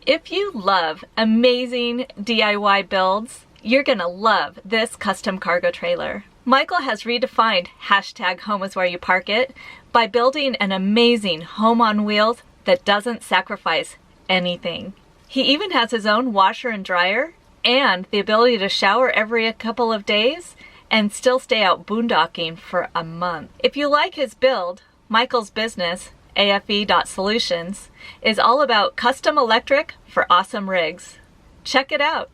If you love amazing DIY builds, you're gonna love this custom cargo trailer. Michael has redefined hashtag home is where you park it by building an amazing home on wheels that doesn't sacrifice anything. He even has his own washer and dryer and the ability to shower every couple of days and still stay out boondocking for a month. If you like his build, Michael's business, AFE.Solutions, is all about custom electric for awesome rigs. Check it out.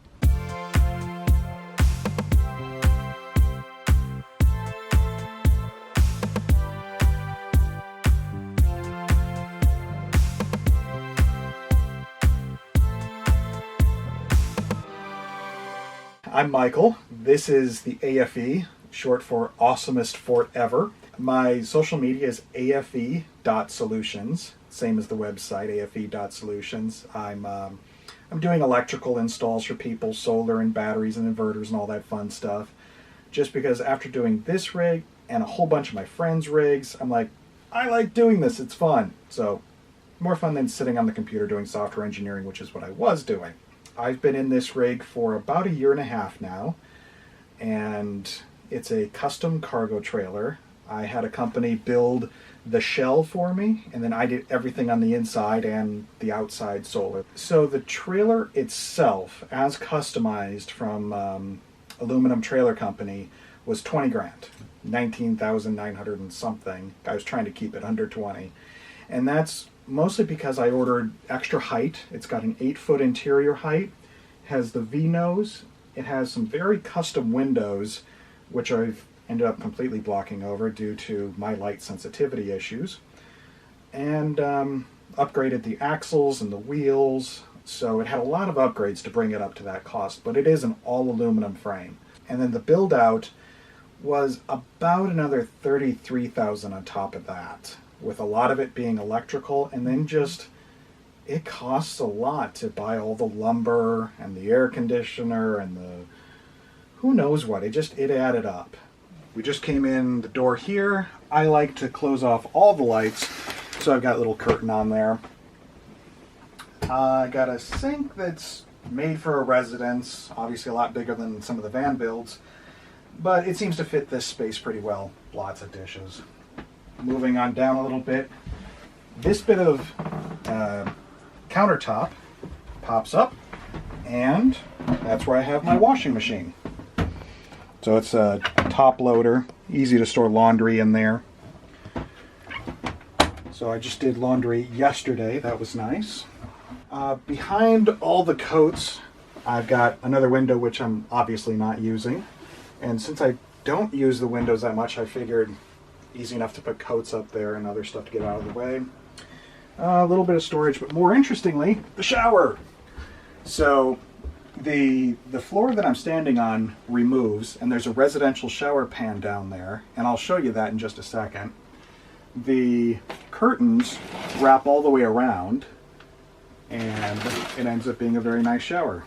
I'm Michael. This is the AFE, short for Awesomest Fort Ever. My social media is AFE.Solutions, same as the website, AFE.Solutions. I'm doing electrical installs for people, solar and batteries and inverters and all that fun stuff. Just because after doing this rig and a whole bunch of my friends' rigs, I'm like, I like doing this, it's fun. So, more fun than sitting on the computer doing software engineering, which is what I was doing. I've been in this rig for about 1.5 years now, and it's a custom cargo trailer. I had a company build the shell for me, and then I did everything on the inside and the outside solar. So the trailer itself, as customized from Aluminum Trailer Company, was 20 grand, 19,900 and something. I was trying to keep it under 20, and that's mostly because I ordered extra height. It's got an 8-foot interior height, has the V-nose, it has some very custom windows, which I've ended up completely blocking over due to my light sensitivity issues, and upgraded the axles and the wheels, so it had a lot of upgrades to bring it up to that cost, but it is an all aluminum frame. And then the build out was about another 33,000 on top of that, with a lot of it being electrical, and then just, it costs a lot to buy all the lumber and the air conditioner and the who knows what. It added up. We just came in the door here. I like to close off all the lights, so I've got a little curtain on there. I got a sink that's made for a residence, obviously a lot bigger than some of the van builds, but it seems to fit this space pretty well. Lots of dishes. Moving on down a little bit, this bit of countertop pops up, and that's where I have my washing machine. So it's a top loader, easy to store laundry in there. So I just did laundry yesterday, that was nice. Behind all the coats, I've got another window which I'm obviously not using. And since I don't use the windows that much, I figured easy enough to put coats up there and other stuff to get out of the way. A little bit of storage, but more interestingly, the shower. So the floor that I'm standing on removes, and there's a residential shower pan down there, and I'll show you that in just a second. The curtains wrap all the way around, and it ends up being a very nice shower.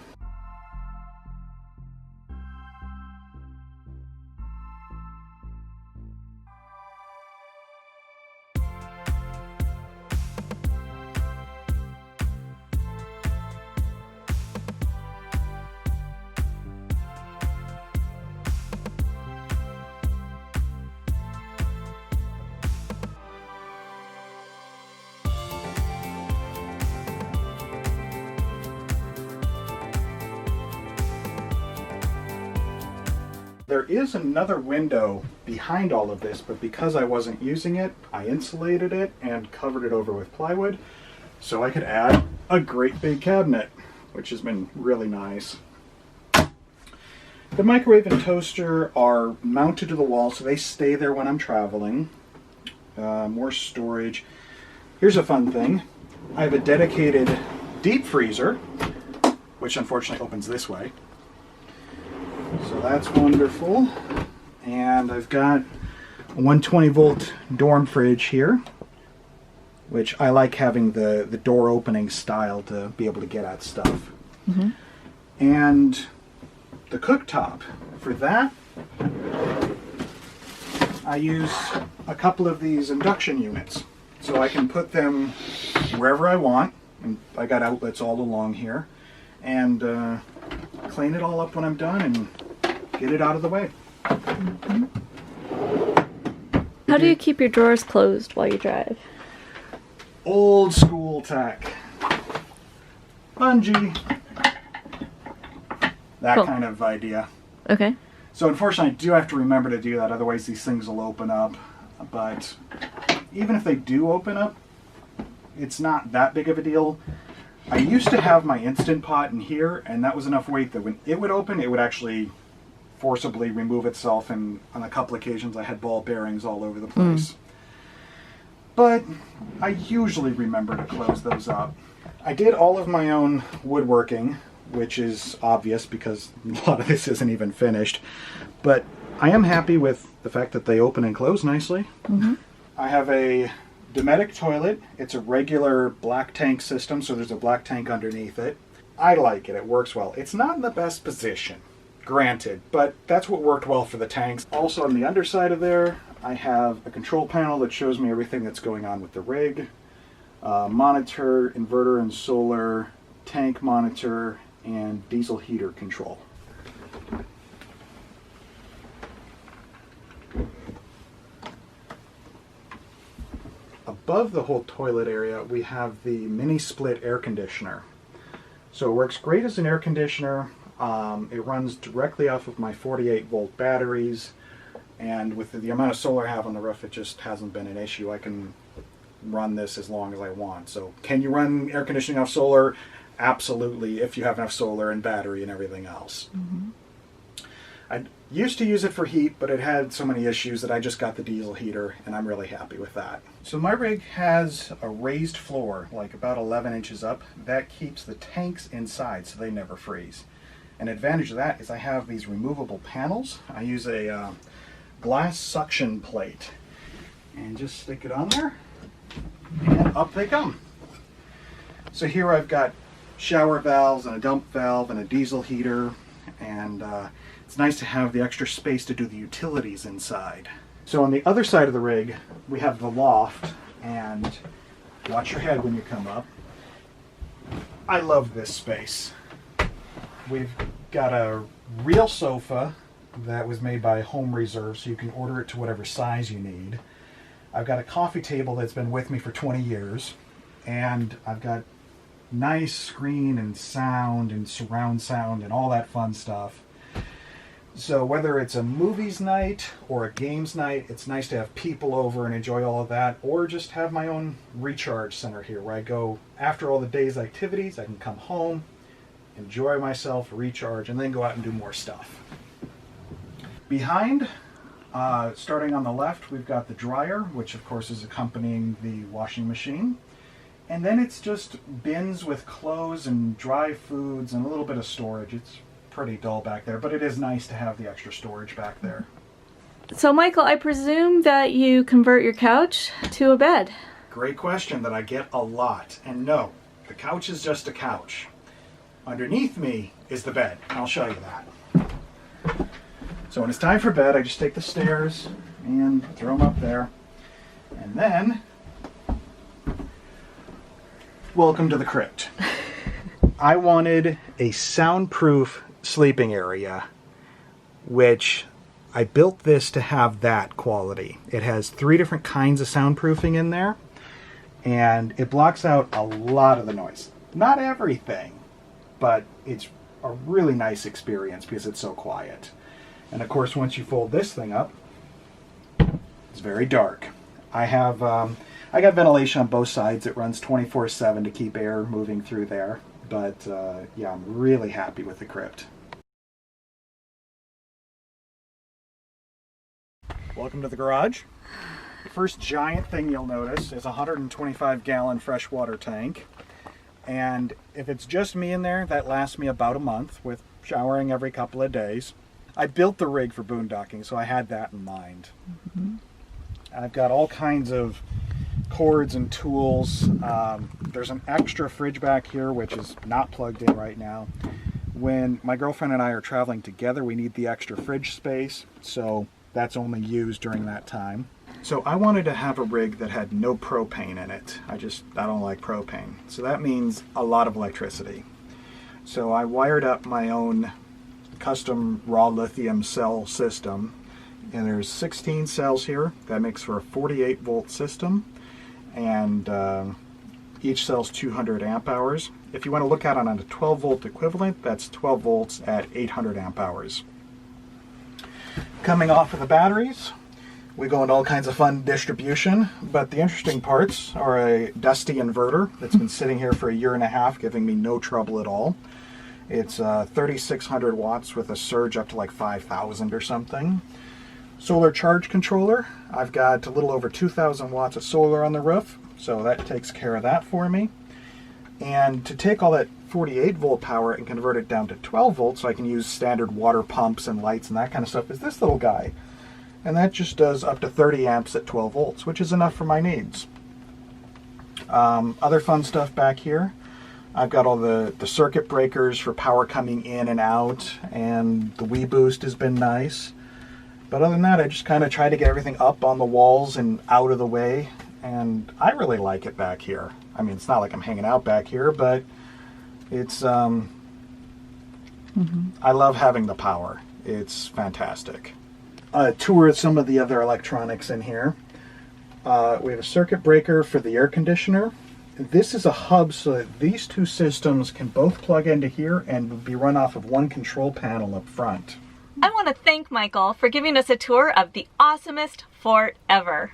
There is another window behind all of this, but because I wasn't using it, I insulated it and covered it over with plywood so I could add a great big cabinet, which has been really nice. The microwave and toaster are mounted to the wall, so they stay there when I'm traveling. More storage. Here's a fun thing. I have a dedicated deep freezer, which unfortunately opens this way. So that's wonderful. And I've got a 120 volt dorm fridge here, which I like having the door opening style to be able to get at stuff. Mm-hmm. And the cooktop, for that, I use a couple of these induction units. So I can put them wherever I want, And I got outlets all along here. And clean it all up when I'm done and get it out of the way. Mm-hmm. How do you keep your drawers closed while you drive? Old school tech. Bungee. That Cool. kind of idea. Okay. So unfortunately, I do have to remember to do that, otherwise these things will open up. But even if they do open up, it's not that big of a deal. I used to have my Instant Pot in here, and that was enough weight that when it would open, it would actually forcibly remove itself, and on a couple occasions I had ball bearings all over the place. But I usually remember to close those up. I did all of my own woodworking, which is obvious because a lot of this isn't even finished. But I am happy with the fact that they open and close nicely. Mm-hmm. I have a Dometic Toilet. It's a regular black tank system, so there's a black tank underneath it. I like it. It works well. It's not in the best position, granted, but that's what worked well for the tanks. Also on the underside of there, I have a control panel that shows me everything that's going on with the rig. Monitor, inverter and solar, tank monitor, and diesel heater control. Above the whole toilet area, we have the mini split air conditioner. So it works great as an air conditioner. It runs directly off of my 48-volt batteries, and with the amount of solar I have on the roof, it just hasn't been an issue. I can run this as long as I want. So can you run air conditioning off solar? Absolutely, if you have enough solar and battery and everything else. Mm-hmm. I used to use it for heat, but it had so many issues that I just got the diesel heater, and I'm really happy with that. So my rig has a raised floor, like about 11 inches up. That keeps the tanks inside so they never freeze. An advantage of that is I have these removable panels. I use a glass suction plate, and just stick it on there, and up they come. So here I've got shower valves and a dump valve and a diesel heater, and it's nice to have the extra space to do the utilities inside. So on the other side of the rig, we have the loft, and watch your head when you come up. I love this space. We've got a real sofa that was made by Home Reserve, so you can order it to whatever size you need. I've got a coffee table that's been with me for 20 years, and I've got nice screen and sound and surround sound and all that fun stuff. So whether it's a movies night or a games night, it's nice to have people over and enjoy all of that, or just have my own recharge center here where I go after all the day's activities. I can come home, enjoy myself, recharge, and then go out and do more stuff. Behind, starting on the left, we've got the dryer, which of course is accompanying the washing machine. And then it's just bins with clothes and dry foods and a little bit of storage. It's pretty dull back there, but it is nice to have the extra storage back there. So Michael, I presume that you convert your couch to a bed. Great question that I get a lot. And no, the couch is just a couch. Underneath me is the bed. I'll show you that. So when it's time for bed, I just take the stairs and throw them up there. And then, welcome to the crypt. I wanted a soundproof sleeping area, which I built this to have that quality. It has 3 different kinds of soundproofing in there, and it blocks out a lot of the noise. Not everything, but it's a really nice experience because it's so quiet. And of course, once you fold this thing up, it's very dark. I got ventilation on both sides. It runs 24/7 to keep air moving through there. But yeah, I'm really happy with the crypt. Welcome to the garage. The first giant thing you'll notice is a 125-gallon freshwater tank. And if it's just me in there, that lasts me about a month with showering every couple of days. I built the rig for boondocking, so I had that in mind. Mm-hmm. I've got all kinds of cords and tools. There's an extra fridge back here, which is not plugged in right now. When my girlfriend and I are traveling together, we need the extra fridge space, so that's only used during that time. So I wanted to have a rig that had no propane in it. I don't like propane. So that means a lot of electricity. So I wired up my own custom raw lithium cell system, and there's 16 cells here. That makes for a 48 volt system, and each cell's 200 amp hours. If you want to look at it on a 12 volt equivalent, that's 12 volts at 800 amp hours. Coming off of the batteries, we go into all kinds of fun distribution, but the interesting parts are a dusty inverter that's been sitting here for a year and a half, giving me no trouble at all. It's 3,600 watts with a surge up to like 5,000 or something. Solar charge controller. I've got a little over 2,000 watts of solar on the roof, so that takes care of that for me. And to take all that 48 volt power and convert it down to 12 volts so I can use standard water pumps and lights and that kind of stuff is this little guy. And that just does up to 30 amps at 12 volts, which is enough for my needs. Other fun stuff back here. I've got all the circuit breakers for power coming in and out, and the Wii Boost has been nice. But other than that, I just kind of try to get everything up on the walls and out of the way, and I really like it back here. I mean, it's not like I'm hanging out back here, but it's, I love having the power. It's fantastic. Tour of some of the other electronics in here. We have a circuit breaker for the air conditioner. This is a hub so that these two systems can both plug into here and be run off of one control panel up front. I want to thank Michael for giving us a tour of the awesomest fort ever.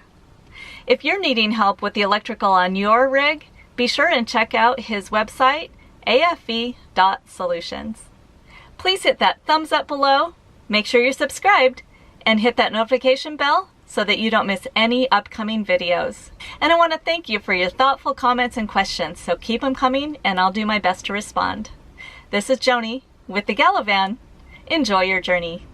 If you're needing help with the electrical on your rig, be sure and check out his website, afe.solutions. Please hit that thumbs up below, make sure you're subscribed, and hit that notification bell so that you don't miss any upcoming videos. And I want to thank you for your thoughtful comments and questions, so keep them coming and I'll do my best to respond. This is Joni with TheGalavan. Enjoy your journey.